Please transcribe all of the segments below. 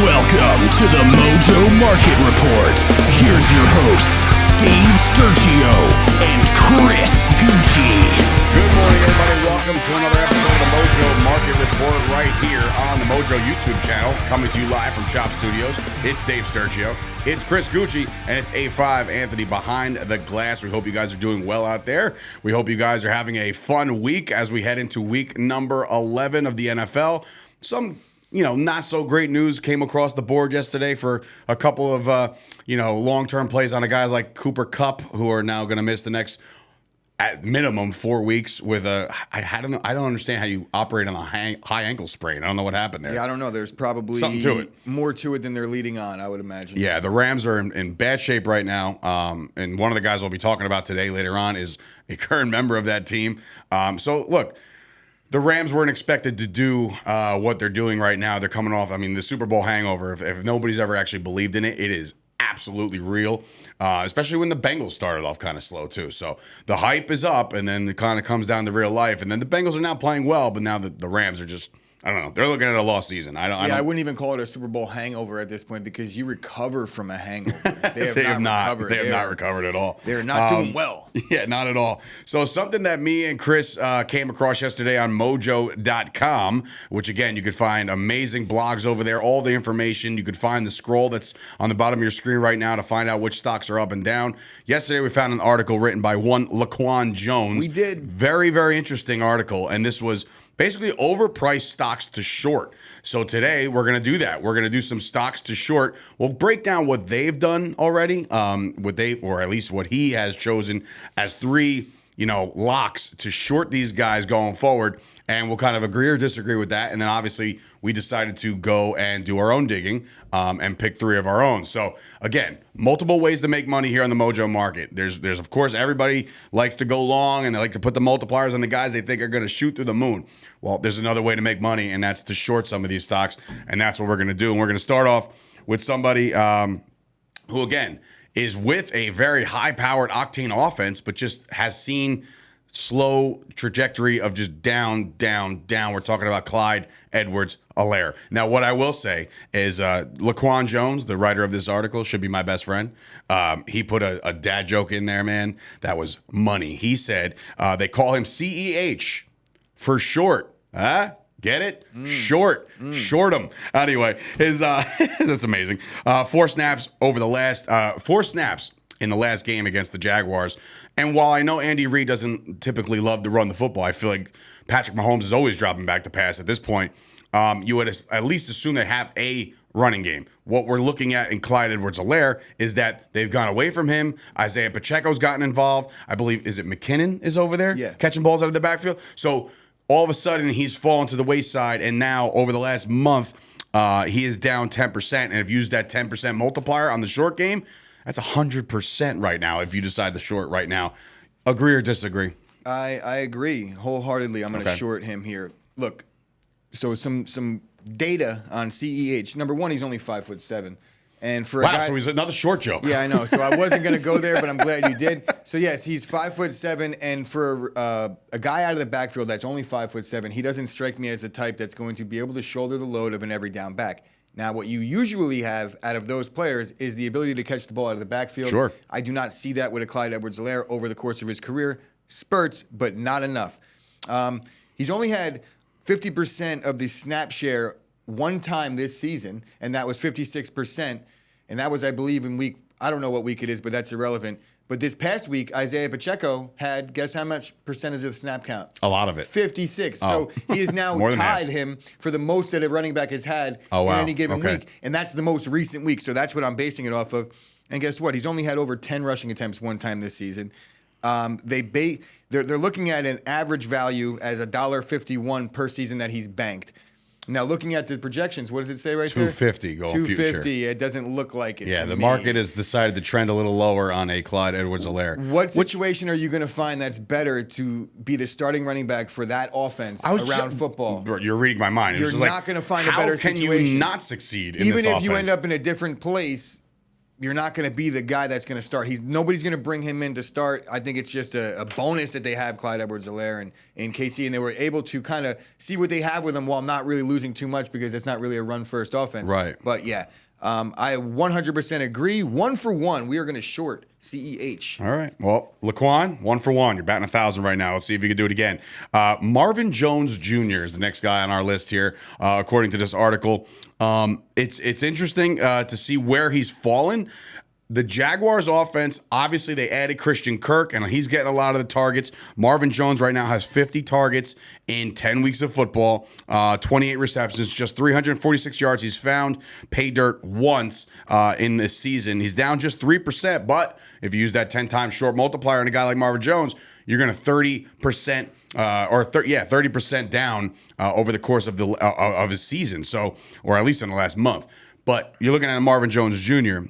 Welcome to the Mojo Market Report. Here's your hosts, Dave Sturchio and Chris Gueci. Good morning, everybody. Welcome to another episode of the Mojo Market Report right here on the Mojo YouTube channel, coming to you live from Chop Studios. It's Dave Sturchio, it's Chris Gueci, and it's A5 Anthony behind the glass. We hope you guys are doing well out there. We hope you guys are having a fun week as we head into week number 11 of the NFL. Some not so great news came across the board yesterday for a couple of, long-term plays on a guys like Cooper Kupp, who are now going to miss the next, at minimum, 4 weeks with I don't understand how you operate on a high ankle sprain. I don't know what happened there. Yeah, I don't know. There's probably something to it. More to it than they're leading on, I would imagine. Yeah, the Rams are in bad shape right now. And one of the guys we'll be talking about today later on is a current member of that team. So, look. The Rams weren't expected to do what they're doing right now. They're coming off, the Super Bowl hangover. If nobody's ever actually believed in it, it is absolutely real, especially when the Bengals started off kind of slow too. So the hype is up, and then it kind of comes down to real life. And then the Bengals are now playing well, but now the Rams are just, I don't know. They're looking at a lost season. I wouldn't even call it a Super Bowl hangover at this point because you recover from a hangover. They have not recovered. They have not recovered at all. They're not doing well. Yeah, not at all. So something that me and Chris came across yesterday on mojo.com, which again, you could find amazing blogs over there, all the information. You could find the scroll that's on the bottom of your screen right now to find out which stocks are up and down. Yesterday, we found an article written by one LaQuon Jones. We did. Very, very interesting article. And this was basically overpriced stocks to short. So today we're going to do that. We're going to do some stocks to short. We'll break down what they've done already, or at least what he has chosen as three, locks to short these guys going forward. And we'll kind of agree or disagree with that. And then obviously we decided to go and do our own digging and pick three of our own. So again, multiple ways to make money here on the Mojo Market. There's of course, everybody likes to go long and they like to put the multipliers on the guys they think are going to shoot through the moon. Well, there's another way to make money, and that's to short some of these stocks. And that's what we're going to do. And we're going to start off with somebody who, again, is with a very high-powered octane offense, but just has seen slow trajectory of just down, down, down. We're talking about Clyde Edwards-Helaire. Now, what I will say is LaQuon Jones, the writer of this article, should be my best friend. He put a dad joke in there, man. That was money. He said they call him CEH for short. Get it? Short him. Anyway, his that's amazing. 4 snaps over the last 4 snaps in the last game against the Jaguars. And while I know Andy Reid doesn't typically love to run the football, I feel like Patrick Mahomes is always dropping back to pass at this point. You would at least assume they have a running game. What we're looking at in Clyde Edwards-Helaire is that they've gone away from him. Isaiah Pacheco's gotten involved. I believe, is it McKinnon is over there? Yeah. Catching balls out of the backfield. So all of a sudden, he's fallen to the wayside, and now over the last month, he is down 10%. And if you use that 10% multiplier on the short game, that's 100% right now if you decide to short right now. Agree or disagree? I agree wholeheartedly. I'm going to short him here. Look, so some data on CEH. Number one, he's only 5'7". And for a guy, so he's another short joke. Yeah, I know. So I wasn't going to go there, but I'm glad you did. So yes, he's 5'7", and for a guy out of the backfield that's only 5'7", he doesn't strike me as the type that's going to be able to shoulder the load of an every down back. Now, what you usually have out of those players is the ability to catch the ball out of the backfield. Sure. I do not see that with a Clyde Edwards-Helaire over the course of his career. Spurts, but not enough. He's only had 50% of the snap share one time this season, and that was 56%. And that was, I believe, in week, I don't know what week it is, but that's irrelevant. But this past week, Isaiah Pacheco had, guess how much percentage of the snap count? A lot of it. 56. Oh. So he has now tied him for the most that a running back has had in any given week. And that's the most recent week. So that's what I'm basing it off of. And guess what? He's only had over 10 rushing attempts one time this season. They're looking at an average value as $1.51 per season that he's banked. Now, looking at the projections, what does it say right there? 250 going future. 250. It doesn't look like it. Yeah, to the me. market has decided to trend a little lower on a Clyde Edwards-Helaire. What situation are you going to find that's better to be the starting running back for that offense around football? You're reading my mind. You're not going to find a better situation. How can you not succeed in Even this if offense? you end up in a different place, you're not going to be the guy that's going to start. Nobody's going to bring him in to start. I think it's just a bonus that they have Clyde Edwards-Helaire and KC, and they were able to kind of see what they have with him while not really losing too much because it's not really a run-first offense. Right. But, yeah, I 100% agree. 1 for 1, we are going to short CEH. All right. Well, LaQuon, 1 for 1. You're batting 1,000 right now. Let's see if you can do it again. Marvin Jones Jr. is the next guy on our list here, according to this article. It's interesting to see where he's fallen. The Jaguars offense, obviously they added Christian Kirk, and he's getting a lot of the targets. Marvin Jones right now has 50 targets in 10 weeks of football, 28 receptions, just 346 yards. He's found pay dirt once in this season. He's down just 3%, but if you use that 10 times short multiplier on a guy like Marvin Jones, you're going to 30%. 30% down over the course of of his season. So, or at least in the last month. But you're looking at Marvin Jones Jr.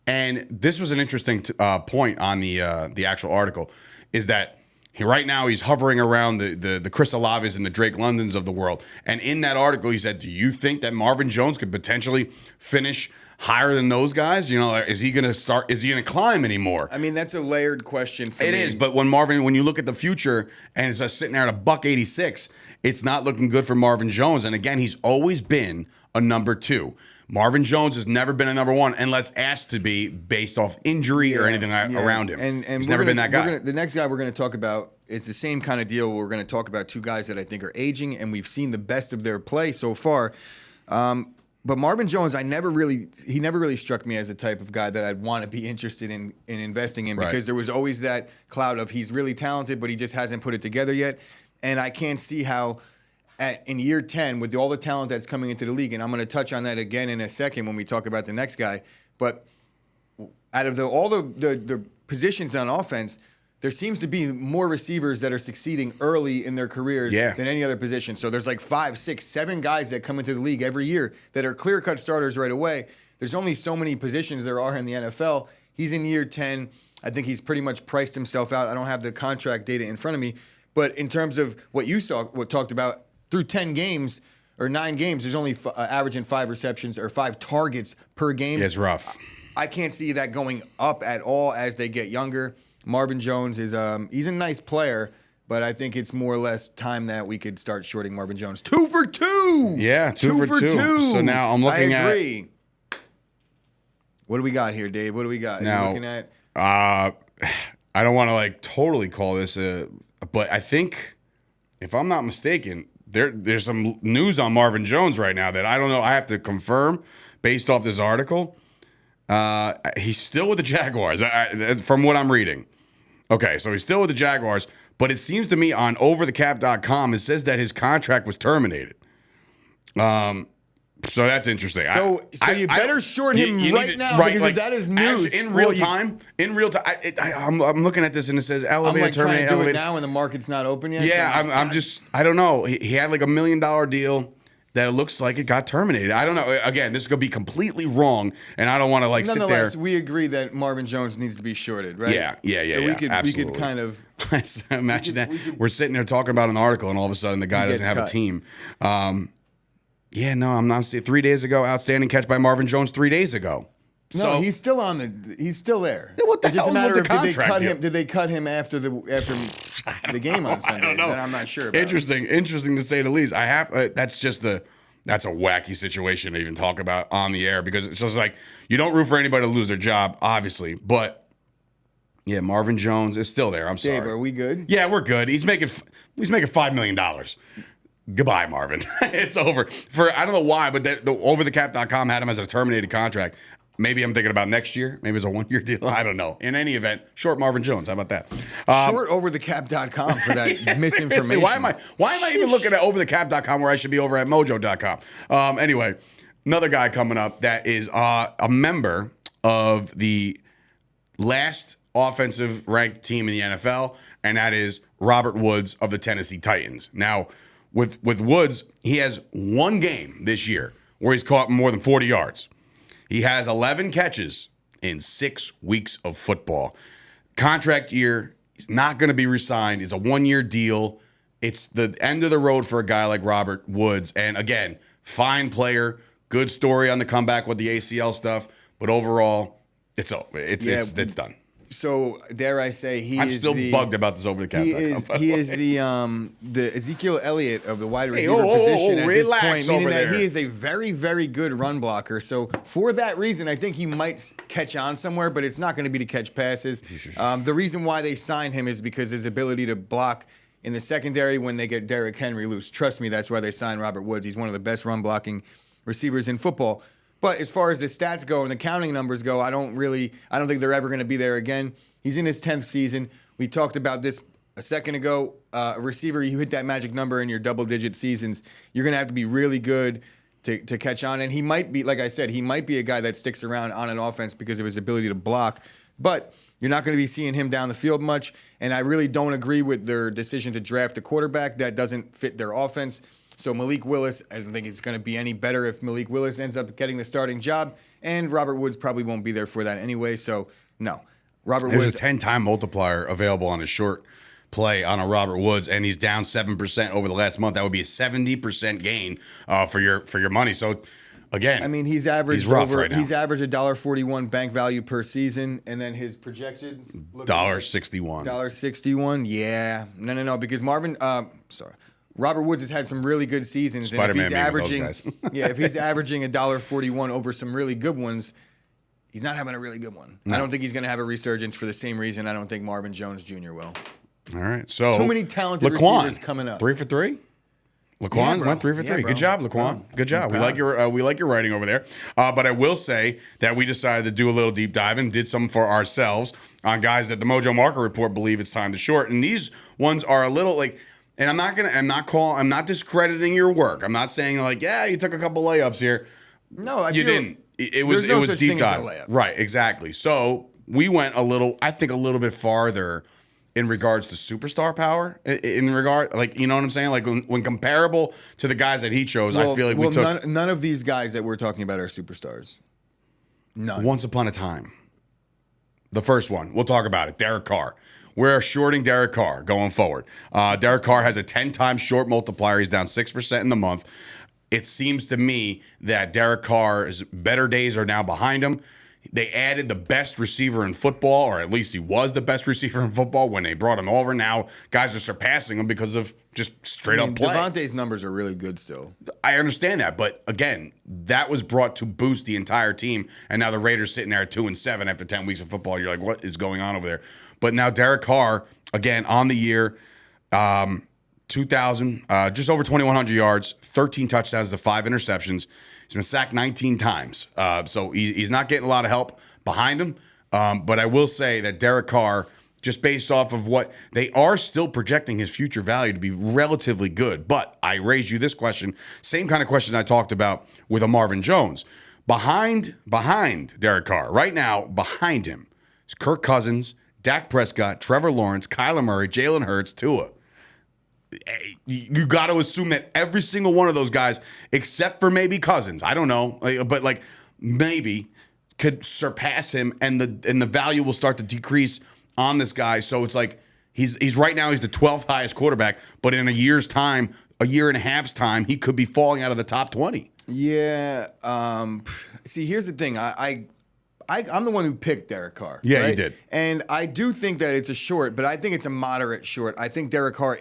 And this was an interesting point on the actual article, is that right now he's hovering around the Chris Olaves and the Drake Londons of the world. And in that article, he said, "Do you think that Marvin Jones could potentially finish higher than those guys? You know, is he going to start? Is he going to climb anymore?" I mean, that's a layered question for me. It is, but when you look at the future and it's just sitting there at a $1.86, it's not looking good for Marvin Jones. And again, he's always been a number 2. Marvin Jones has never been a number 1 unless asked to be based off injury or anything around him. And he's never been that guy. The next guy we're going to talk about, it's the same kind of deal. We're going to talk about 2 guys that I think are aging, and we've seen the best of their play so far. But Marvin Jones, he never really struck me as the type of guy that I'd want to be interested in investing in, because there was always that cloud of he's really talented, but he just hasn't put it together yet. And I can't see how in year 10, with all the talent that's coming into the league, and I'm going to touch on that again in a second when we talk about the next guy, but out of all the positions on offense, there seems to be more receivers that are succeeding early in their careers than any other position. So there's like 5, 6, 7 guys that come into the league every year that are clear-cut starters right away. There's only so many positions there are in the NFL. He's in year 10. I think he's pretty much priced himself out. I don't have the contract data in front of me. But in terms of what talked about, through 10 games or 9 games, there's only averaging 5 receptions or 5 targets per game. It's rough. I can't see that going up at all as they get younger. Marvin Jones is he's a nice player, but I think it's more or less time that we could start shorting Marvin Jones. 2 for 2. Yeah, 2 for 2. So now I'm looking at. I agree. What do we got here, Dave? What do we got? Now, looking at? I don't want to totally call this, but I think, if I'm not mistaken, there's some news on Marvin Jones right now that I don't know. I have to confirm based off this article. He's still with the Jaguars, from what I'm reading. Okay, so he's still with the Jaguars, but it seems to me on overthecap.com, it says that his contract was terminated. So that's interesting. So you better short him right now, because if that is news in real time. I'm looking at this and it says elevator terminated. I'm trying to do it now, and the market's not open yet. Yeah, so I don't know. He had like $1 million deal that it looks like it got terminated. I don't know. Again, this could be completely wrong, and I don't want to sit there. Nonetheless, we agree that Marvin Jones needs to be shorted, right? Yeah. So we could kind of imagine that we're sitting there talking about an article, and all of a sudden the guy doesn't have a team. I'm not seeing 3 days ago. Outstanding catch by Marvin Jones 3 days ago. No, he's still he's still there. What the hell is with the contract? Did they cut him after the game on Sunday? I don't know. I'm not sure about Interesting to say the least. That's a wacky situation to even talk about on the air, because it's just like, you don't root for anybody to lose their job, obviously, but yeah, Marvin Jones is still there. I'm sorry. Dave, are we good? Yeah, we're good. He's making $5 million. Goodbye, Marvin. It's over. I don't know why, but the overthecap.com had him as a terminated contract. Maybe I'm thinking about next year. Maybe it's a 1-year deal. I don't know. In any event, short Marvin Jones. How about that? Short overthecap.com for that misinformation. Why am I even looking at overthecap.com where I should be over at mojo.com? Anyway, another guy coming up that is a member of the last offensive ranked team in the NFL, and that is Robert Woods of the Tennessee Titans. Now, with Woods, he has 1 game this year where he's caught more than 40 yards. He has 11 catches in 6 weeks of football. Contract year, he's not going to be re-signed. It's a 1-year deal. It's the end of the road for a guy like Robert Woods. And again, fine player, good story on the comeback with the ACL stuff. But overall, It's over. It's done. So dare I say I'm still bugged about this over-the-cap. He is the Ezekiel Elliott of the wide receiver position at this point, meaning that he is a very, very good run blocker. So for that reason, I think he might catch on somewhere, but it's not going to be to catch passes. The reason why they signed him is because his ability to block in the secondary when they get Derrick Henry loose. Trust me, that's why they signed Robert Woods. He's one of the best run blocking receivers in football. But as far as the stats go and the counting numbers go, I don't think they're ever going to be there again. He's in his 10th season. We talked about this a second ago. A receiver, you hit that magic number in your double-digit seasons, you're going to have to be really good to catch on. And he might be, like I said, he might be a guy that sticks around on an offense because of his ability to block. But you're not going to be seeing him down the field much. And I really don't agree with their decision to draft a quarterback that doesn't fit their offense. So Malik Willis, I don't think it's going to be any better if Malik Willis ends up getting the starting job, and Robert Woods probably won't be there for that anyway. So no, Robert There's Woods. a 10-time multiplier available on a short play on a Robert Woods, and he's down 7% over the last month. That would be a 70% gain for your money. So again, I mean, he's averaged he's rough right now. He's averaged $1.41 bank value per season, and then his projections $1.61. $1.61. Yeah, no, because Robert Woods has had some really good seasons, and if he's averaging, if he's averaging $1.41 over some really good ones, he's not having a really good one. No. I don't think he's going to have a resurgence for the same reason I don't think Marvin Jones Jr. will. All right, so too many talented receivers coming up. 3 for 3. LaQuon went 3 for 3. Good job, LaQuon. Good job. We like your writing over there. But I will say that we decided to do a little deep dive and did some for ourselves on guys that the Mojo Market Report believe it's time to short, and these ones are a little like. And I'm not discrediting your work. I'm not saying like, yeah, you took a couple layups here. No, you didn't. It was deep dive. Right, exactly. So we went a little bit farther in regards to superstar power. In regard, like, you know what I'm saying? Like when comparable to the guys that he chose, I feel like we took none of these guys that we're talking about are superstars. None. Once upon a time. The first one, we'll talk about it. Derek Carr. We're shorting Derek Carr going forward. Derek Carr has a 10-time short multiplier. He's down 6% in the month. It seems to me that Derek Carr's better days are now behind him. They added the best receiver in football, or at least he was the best receiver in football when they brought him over. Now guys are surpassing him because of just straight up play. Devontae's numbers are really good still. I understand that, but again, that was brought to boost the entire team, and now the Raiders sitting there at 2-7 after 10 weeks of football. You're like, what is going on over there? But now Derek Carr, again, on the year, 2,000, just over 2,100 yards, 13 touchdowns to 5 interceptions. He's been sacked 19 times. So he's not getting a lot of help behind him. But I will say that Derek Carr, just based off of what they are still projecting his future value to be relatively good. But I raised you this question, same kind of question I talked about with a Marvin Jones. Behind Derek Carr, right now, behind him is Kirk Cousins, Dak Prescott, Trevor Lawrence, Kyler Murray, Jalen Hurts, Tua. You got to assume that every single one of those guys, except for maybe Cousins, I don't know, but like maybe could surpass him, and the value will start to decrease on this guy. So it's like he's right now he's the 12th highest quarterback, but in a year's time, a year and a half's time, he could be falling out of the top 20. Yeah. See, here's the thing. I'm the one who picked Derek Carr. Yeah, right? you did. And I do think that it's a short, but I think it's a moderate short. I think Derek Carr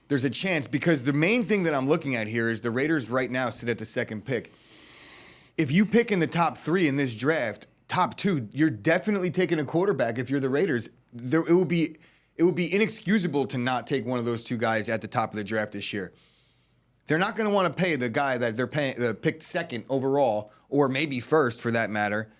there's a chance, because the main thing that I'm looking at here is the Raiders right now sit at the second pick. If you pick in the top 3 in this draft, top 2, you're definitely taking a quarterback. If you're the Raiders, it would be inexcusable to not take one of those 2 guys at the top of the draft this year. They're not going to want to pay the guy that they're picked second overall, or maybe first for that matter,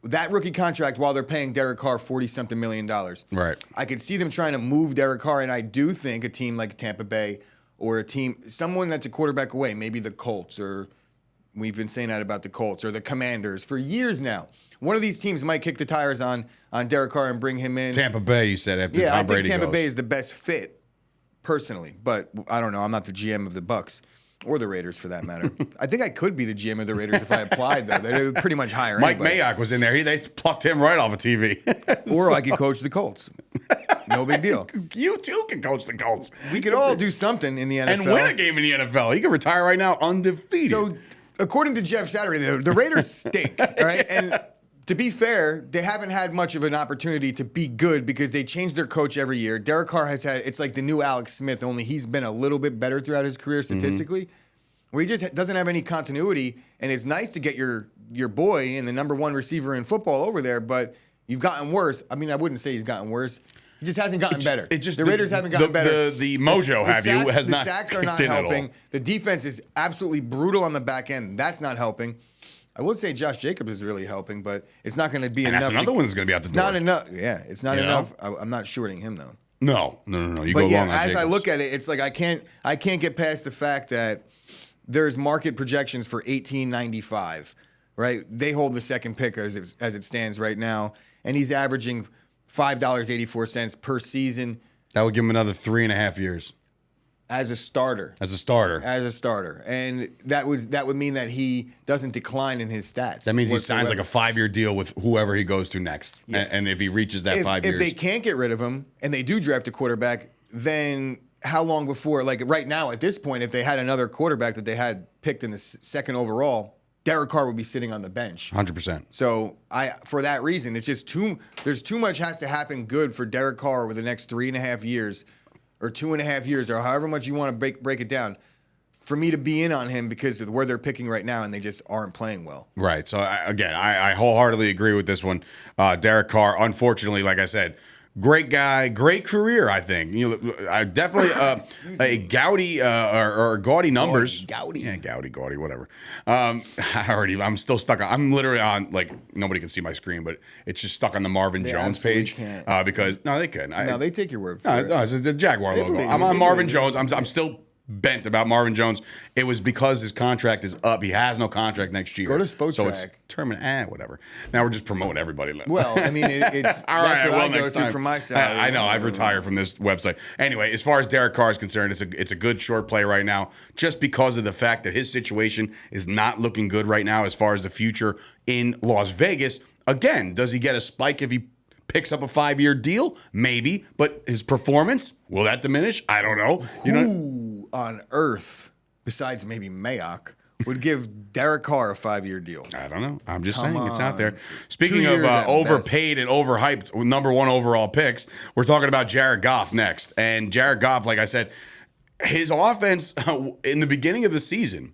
that rookie contract while they're paying Derek Carr $40-something million. Right. I could see them trying to move Derek Carr, and I do think a team like Tampa Bay or someone that's a quarterback away, maybe the Colts, or we've been saying that about the Colts, or the Commanders for years now. One of these teams might kick the tires on Derek Carr and bring him in. Tampa Bay, you said, after Tom Brady goes. Yeah, I think Tampa Bay is the best fit, personally. But I don't know. I'm not the GM of the Bucs. Or the Raiders, for that matter. I think I could be the GM of the Raiders if I applied, though. They would pretty much hire Mike anybody. Mayock was in there. They plucked him right off of TV. Or I could coach the Colts. No big deal. You, too, can coach the Colts. We could all do something in the NFL. And win a game in the NFL. He could retire right now undefeated. So, according to Jeff Saturday, the Raiders stink, all right? And to be fair, they haven't had much of an opportunity to be good because they change their coach every year. Derek Carr has had, it's like the new Alex Smith, only he's been a little bit better throughout his career statistically. Where he just doesn't have any continuity, and it's nice to get your boy and the number one receiver in football over there, but you've gotten worse. I mean, I wouldn't say he's gotten worse. He just hasn't gotten better. The Raiders haven't gotten better. The mojo has not. The sacks are not helping. The defense is absolutely brutal on the back end. That's not helping. I would say Josh Jacobs is really helping, but it's not going to be enough. That's another one that's going to be out the door. It's not enough. Yeah, it's not enough. I'm not shorting him though. No. You go long on as Jacobs. I look at it, it's like I can't get past the fact that there's market projections for $18.95, right? They hold the second pick as it stands right now, and he's averaging $5.84 per season. That would give him another 3.5 years. As a starter. And that would mean that he doesn't decline in his stats. That means he signs like a 5-year deal with whoever he goes to next. Yeah. And if he reaches that 5 years. If they can't get rid of him and they do draft a quarterback, then how long before, like right now at this point, if they had another quarterback that they had picked in the second overall, Derek Carr would be sitting on the bench. 100%. So for that reason, it's just there's too much has to happen good for Derek Carr over the next 3.5 years. Or 2.5 years, or however much you want to break it down, for me to be in on him because of where they're picking right now, and they just aren't playing well. Right. So I wholeheartily agree with this one. Derek Carr, unfortunately, like I said, great guy, great career. I think definitely a gaudy or gaudy numbers. Gaudy, whatever. I'm still stuck on. I'm literally on, like, nobody can see my screen, but it's just stuck on the Marvin Jones page because no, they couldn't. No, they take your word for it. No, it's the Jaguar logo. I'm on Marvin Jones. I'm still bent about Marvin Jones. It was because his contract is up. He has no contract next year. Go to Spotrac. So it's whatever. Now we're just promoting everybody. Well, I mean, it's all right. Well, next time from my side. I know. I've retired from this website. Anyway, as far as Derek Carr is concerned, it's a good short play right now, just because of the fact that his situation is not looking good right now as far as the future in Las Vegas. Again, does he get a spike if he picks up a 5-year deal? Maybe, but his performance, will that diminish? I don't know. Who on earth, besides maybe Mayock, would give Derek Carr a 5-year deal? I don't know. I'm just saying it's out there. Speaking of overpaid and overhyped number one overall picks, we're talking about Jared Goff next. And Jared Goff, like I said, his offense in the beginning of the season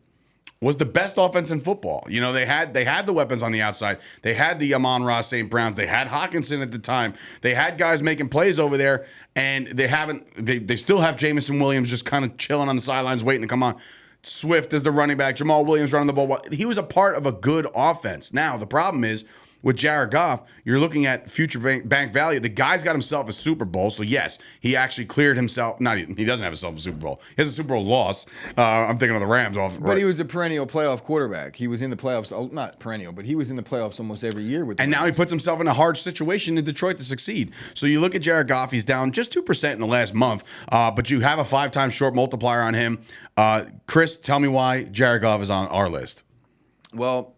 was the best offense in football. You know, they had the weapons on the outside. They had the Amon-Ra St. Browns. They had Hawkinson at the time. They had guys making plays over there, and they still have Jamison Williams just kind of chilling on the sidelines waiting to come on. Swift is the running back. Jamal Williams running the ball. He was a part of a good offense. Now, the problem is, with Jared Goff, you're looking at future bank value. The guy's got himself a Super Bowl, so yes, he actually cleared himself. He doesn't have himself a Super Bowl. He has a Super Bowl loss. I'm thinking of the Rams off. But he was a perennial playoff quarterback. He was in the playoffs, not perennial, but he was in the playoffs almost every year with them. And now he puts himself in a hard situation in Detroit to succeed. So you look at Jared Goff, he's down just 2% in the last month, but you have a 5-time short multiplier on him. Chris, tell me why Jared Goff is on our list. Well,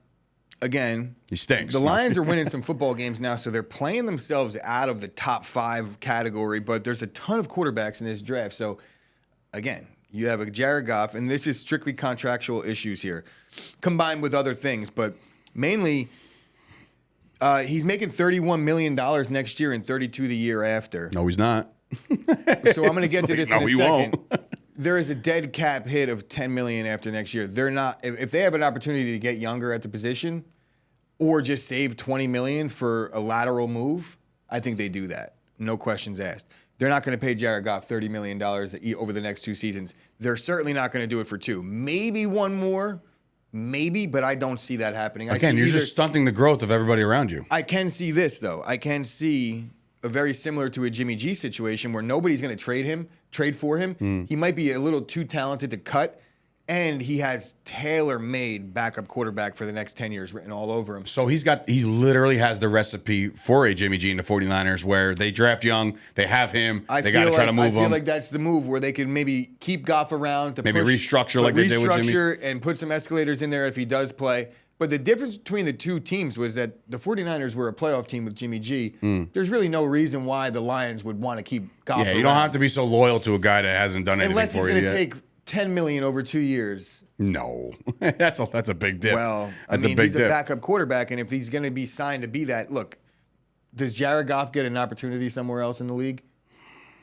again, he stinks. The Lions are winning some football games now, so they're playing themselves out of the top 5 category, but there's a ton of quarterbacks in this draft. So, again, you have a Jared Goff, and this is strictly contractual issues here, combined with other things, but mainly he's making $31 million next year and $32 the year after. No, he's not. So I'm going to get to this in a second. Won't. There is a dead cap hit of $10 million after next year. They're not, if they have an opportunity to get younger at the position, or just save $20 million for a lateral move, I think they do that. No questions asked. They're not going to pay Jared Goff $30 million over the next 2 seasons. They're certainly not going to do it for 2. Maybe one more, maybe, but I don't see that happening. Again, you're just stunting the growth of everybody around you. I can see this, though. I can see a very similar to a Jimmy G situation where nobody's going to trade for him. He might be a little too talented to cut, and he has tailor-made backup quarterback for the next 10 years written all over him. So he literally has the recipe for a Jimmy G and the 49ers where they draft young, they have him, they got to try to move him. I feel like that's the move where they can maybe keep Goff around to restructure like they did with Jimmy. Restructure and put some escalators in there if he does play. But the difference between the two teams was that the 49ers were a playoff team with Jimmy G. There's really no reason why the Lions would want to keep Goff around. You don't have to be so loyal to a guy that hasn't done anything for you yet. Unless he's going to take $10 million over 2 years. No, that's a big dip. Well, that's a big he's dip. a backup quarterback, and if he's going to be signed to be that, look, does Jared Goff get an opportunity somewhere else in the league?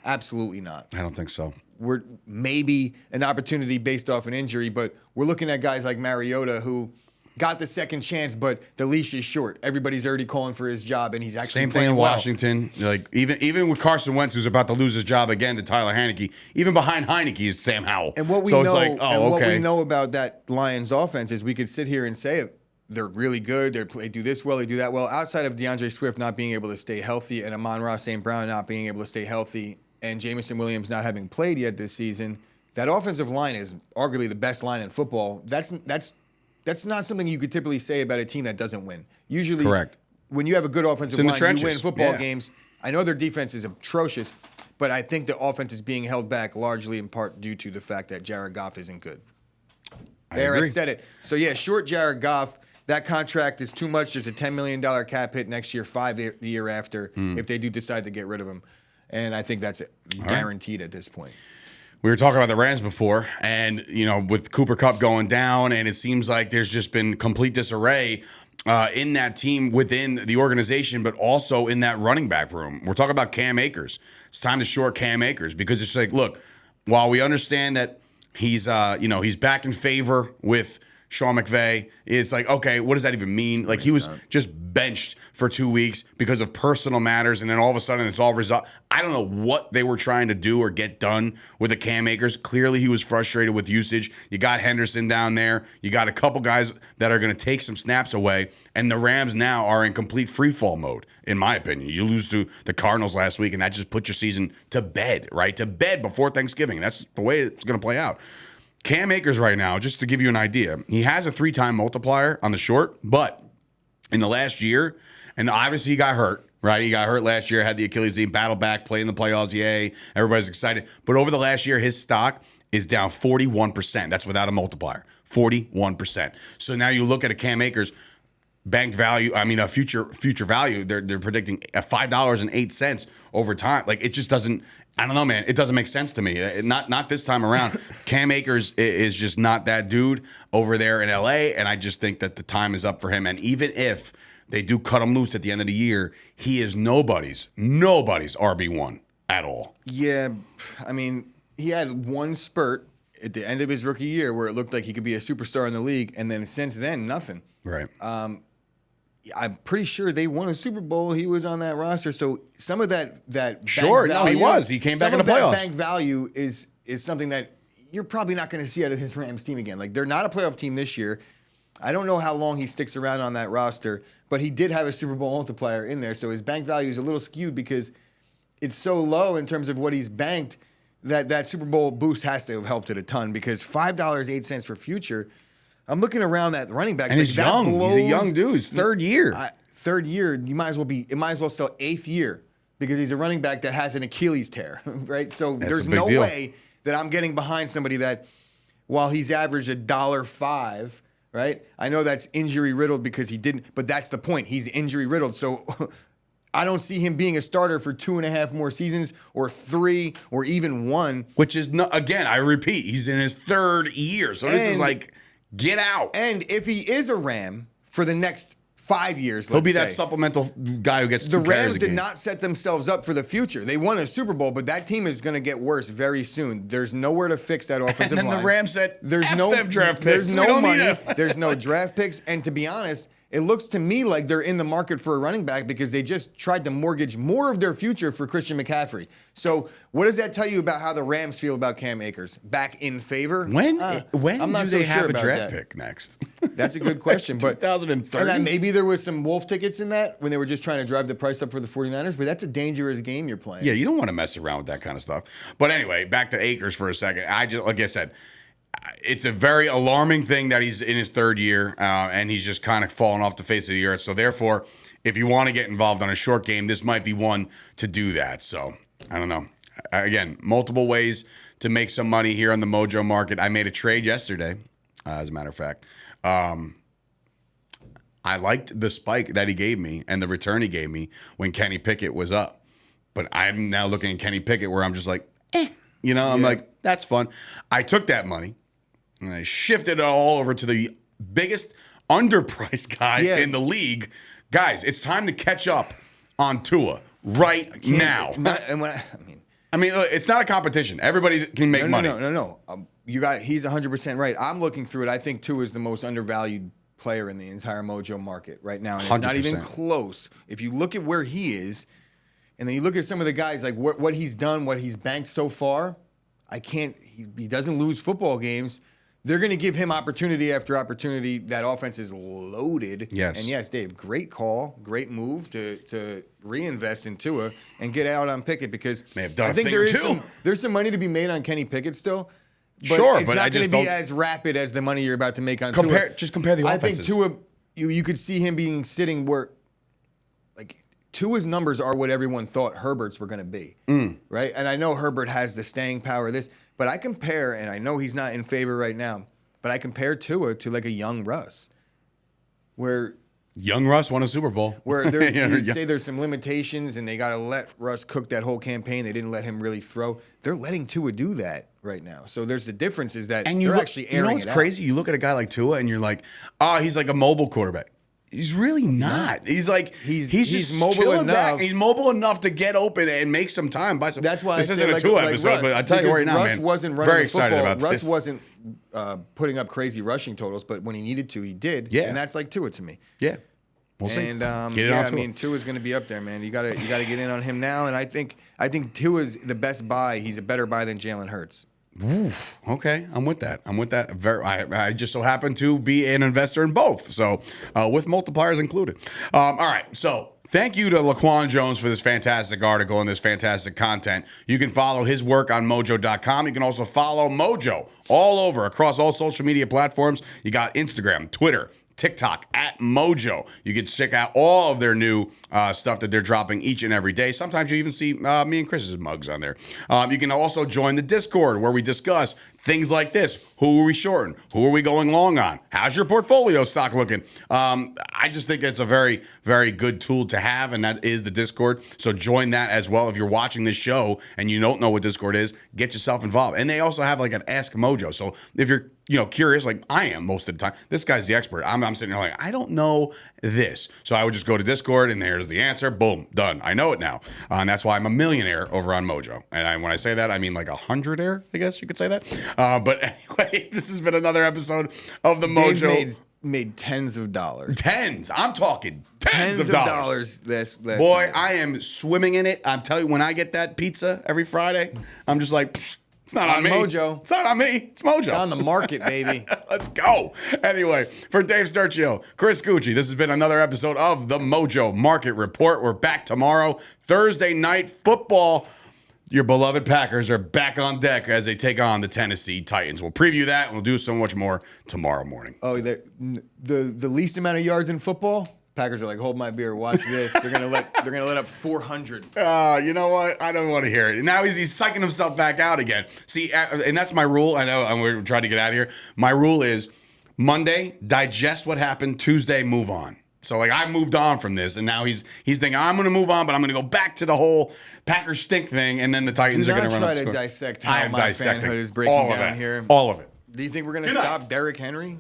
Absolutely not. I don't think so. We're maybe an opportunity based off an injury, but we're looking at guys like Mariota who got the second chance, but the leash is short. Everybody's already calling for his job, and he's actually Same thing playing in well. Washington. Like even with Carson Wentz, who's about to lose his job again to Tyler Heineke. Even behind Heineke is Sam Howell. And what we so know, it's like, oh, what okay. we know about that Lions offense is we could sit here and say they're really good. They do this well, they do that well. Outside of DeAndre Swift not being able to stay healthy, and Amon-Ra St. Brown not being able to stay healthy, and Jameson Williams not having played yet this season, that offensive line is arguably the best line in football. That's not something you could typically say about a team that doesn't win. Usually, Correct. When you have a good offensive in the line, trenches. you win football Yeah. games. I know their defense is atrocious, but I think the offense is being held back largely in part due to the fact that Jared Goff isn't good. I I agree. said it. So, yeah, short Jared Goff. That contract is too much. There's a $10 million cap hit next year, the year after, if they do decide to get rid of him. And I think that's guaranteed at this point. We were talking about the Rams before, and with Cooper Kupp going down, and it seems like there's just been complete disarray in that team within the organization, but also in that running back room. We're talking about Cam Akers. It's time to short Cam Akers because it's like, look, while we understand that he's back in favor with Sean McVay, it's like, okay, what does that even mean? Like, he was just benched for 2 weeks because of personal matters, and then all of a sudden it's all resolved. I don't know what they were trying to do or get done with the Cam Akers. Clearly he was frustrated with usage. You got Henderson down there. You got a couple guys that are going to take some snaps away, and the Rams now are in complete freefall mode, in my opinion. You lose to the Cardinals last week, and that just put your season to bed, right? To bed before Thanksgiving. That's the way it's going to play out. Cam Akers right now, just to give you an idea, he has a 3-time multiplier on the short, but in the last year, and obviously he got hurt, right? He got hurt last year, had the Achilles team, battled back, played in the playoffs, yay. Everybody's excited. But over the last year, his stock is down 41%. That's without a multiplier, 41%. So now you look at a Cam Akers banked value, a future value, they're predicting at $5.08 over time. Like, it just doesn't, I don't know, man. It doesn't make sense to me. Not this time around. Cam Akers is just not that dude over there in LA, and I just think that the time is up for him. And even if they do cut him loose at the end of the year, he is nobody's RB1 at all. Yeah, he had one spurt at the end of his rookie year where it looked like he could be a superstar in the league, and then since then, nothing. Right. I'm pretty sure they won a Super Bowl. He was on that roster, so some of that Sure, bank no, he value, was. He came back in the Some playoffs. of that bank value is something that you're probably not going to see out of his Rams team again. Like, they're not a playoff team this year. I don't know how long he sticks around on that roster, but he did have a Super Bowl multiplier in there, so his bank value is a little skewed because it's so low in terms of what he's banked that Super Bowl boost has to have helped it a ton because $5.08 for future. I'm looking around at running backs. And he's young. He's a young dude. It's third year. Third year, it might as well sell eighth year because he's a running back that has an Achilles tear, right? So there's no way that I'm getting behind somebody that, while he's averaged $1.05, right? I know that's injury riddled because he didn't, but that's the point. He's injury riddled. So I don't see him being a starter for 2.5 more seasons or 3 or even 1. Which is not, again, I repeat, he's in his third year. So this is like, get out. And if he is a Ram for the next 5 years, he'll be that supplemental guy who gets the 2 carries Rams a did game. not set themselves up for the future. They won a Super Bowl, but that team is going to get worse very soon. There's nowhere to fix that offensive line. And then the Rams said, there's F no them draft picks. There's We no don't need money. them. There's no draft picks. And to be honest, it looks to me like they're in the market for a running back because they just tried to mortgage more of their future for Christian McCaffrey. So what does that tell you about how the Rams feel about Cam Akers? Back in favor? When I'm not do so they have sure a about draft that. pick next? That's a good question. But 2030? And maybe there was some wolf tickets in that when they were just trying to drive the price up for the 49ers, but that's a dangerous game you're playing. Yeah, you don't want to mess around with that kind of stuff. But anyway, back to Akers for a second. Like I said, it's a very alarming thing that he's in his third year and he's just kind of fallen off the face of the earth. So therefore, if you want to get involved on a short game, this might be one to do that. So I don't know. Again, multiple ways to make some money here on the Mojo Market. I made a trade yesterday, as a matter of fact. I liked the spike that he gave me and the return he gave me when Kenny Pickett was up. But I'm now looking at Kenny Pickett where I'm just like, You know, I'm Yeah. like, that's fun. I took that money and I shifted it all over to the biggest underpriced guy Yeah. in the league. Guys, it's time to catch up on Tua right now. I mean, look, it's not a competition. Everybody can make money. No. He's 100% right. I'm looking through it. I think Tua is the most undervalued player in the entire Mojo market right now. And it's not even 100%. close. If you look at where he is, and then you look at some of the guys, like what he's done, what he's banked so far, he doesn't lose football games. They're going to give him opportunity after opportunity. That offense is loaded. Yes. And yes, Dave, great call, great move to reinvest in Tua and get out on Pickett because May have done I a think thing or two. there's some money to be made on Kenny Pickett still. But Sure, it's but not I going just to be don't- as rapid as the money you're about to make on Tua. Just compare the I offenses. think Tua, you could see him being sitting where, like, Tua's numbers are what everyone thought Herbert's were going to be, right? And I know Herbert has the staying power of this, but I compare, and I know he's not in favor right now, but I compare Tua to like a young Russ, where Young Russ won a Super Bowl. there's, Yeah, you'd yeah. say there's some limitations and they got to let Russ cook that whole campaign. They didn't let him really throw. They're letting Tua do that right now. So there's the difference is that And they're actually airing you know what's it out. crazy? You look at a guy like Tua and you're like, he's like a mobile quarterback. He's really not. He's like He's just mobile chilling back. enough. He's mobile enough to get open and make some time. That's why this I isn't say a like, Tua like episode, Russ, but I tell you right because now, Russ man, wasn't running very the excited football. about Russ this. wasn't putting up crazy rushing totals, but when he needed to, he did. Yeah. And that's like Tua to me. Yeah, we'll see. And Get it on I Tua. mean, Tua's going to be up there, man. You got to get in on him now. And I think Tua's the best buy. He's a better buy than Jalen Hurts. Okay, I'm with that. I just so happen to be an investor in both, so with multipliers included. All right, so thank you to LaQuon Jones for this fantastic article and this fantastic content. You can follow his work on Mojo.com. You can also follow Mojo all over across all social media platforms. You got Instagram, Twitter, TikTok at Mojo. You can check out all of their new stuff that they're dropping each and every day. Sometimes you even see me and Chris's mugs on there. You can also join the Discord where we discuss things like this. Who are we shorting? Who are we going long on? How's your portfolio stock looking? I just think it's a very, very good tool to have, and that is the Discord. So join that as well. If you're watching this show and you don't know what Discord is, get yourself involved. And they also have like an Ask Mojo. So if you're curious, like I am most of the time, this guy's the expert. I'm sitting there like, I don't know this. So I would just go to Discord and there's the answer. Boom, done. I know it now. And that's why I'm a millionaire over on Mojo. And when I say that, I mean like 100-aire, I guess you could say that. But anyway, this has been another episode of the Mojo. Dave made tens of dollars. Tens. I'm talking tens of dollars. This Boy, I am swimming in it. I'm telling you, when I get that pizza every Friday, I'm just like, pfft, it's not on me. Mojo. It's not on me. It's Mojo. It's on the market, baby. Let's go. Anyway, for Dave Sturchio, Chris Gueci, this has been another episode of the Mojo Market Report. We're back tomorrow, Thursday night football. Your beloved Packers are back on deck as they take on the Tennessee Titans. We'll preview that, and we'll do so much more tomorrow morning. Oh, the least amount of yards in football. Packers are like, hold my beer, watch this. They're gonna let up 400. You know what? I don't want to hear it. Now he's psyching himself back out again. See, and that's my rule. I know we're trying to get out of here. My rule is Monday, digest what happened. Tuesday, move on. So like I moved on from this, and now he's thinking I'm going to move on, but I'm going to go back to the whole Packers stink thing, and then the Titans are going to run up the score. Try to dissect I how am my dissecting fanhood is breaking all of down it. here. All of it. Do you think we're going to Good night. stop Derrick Henry?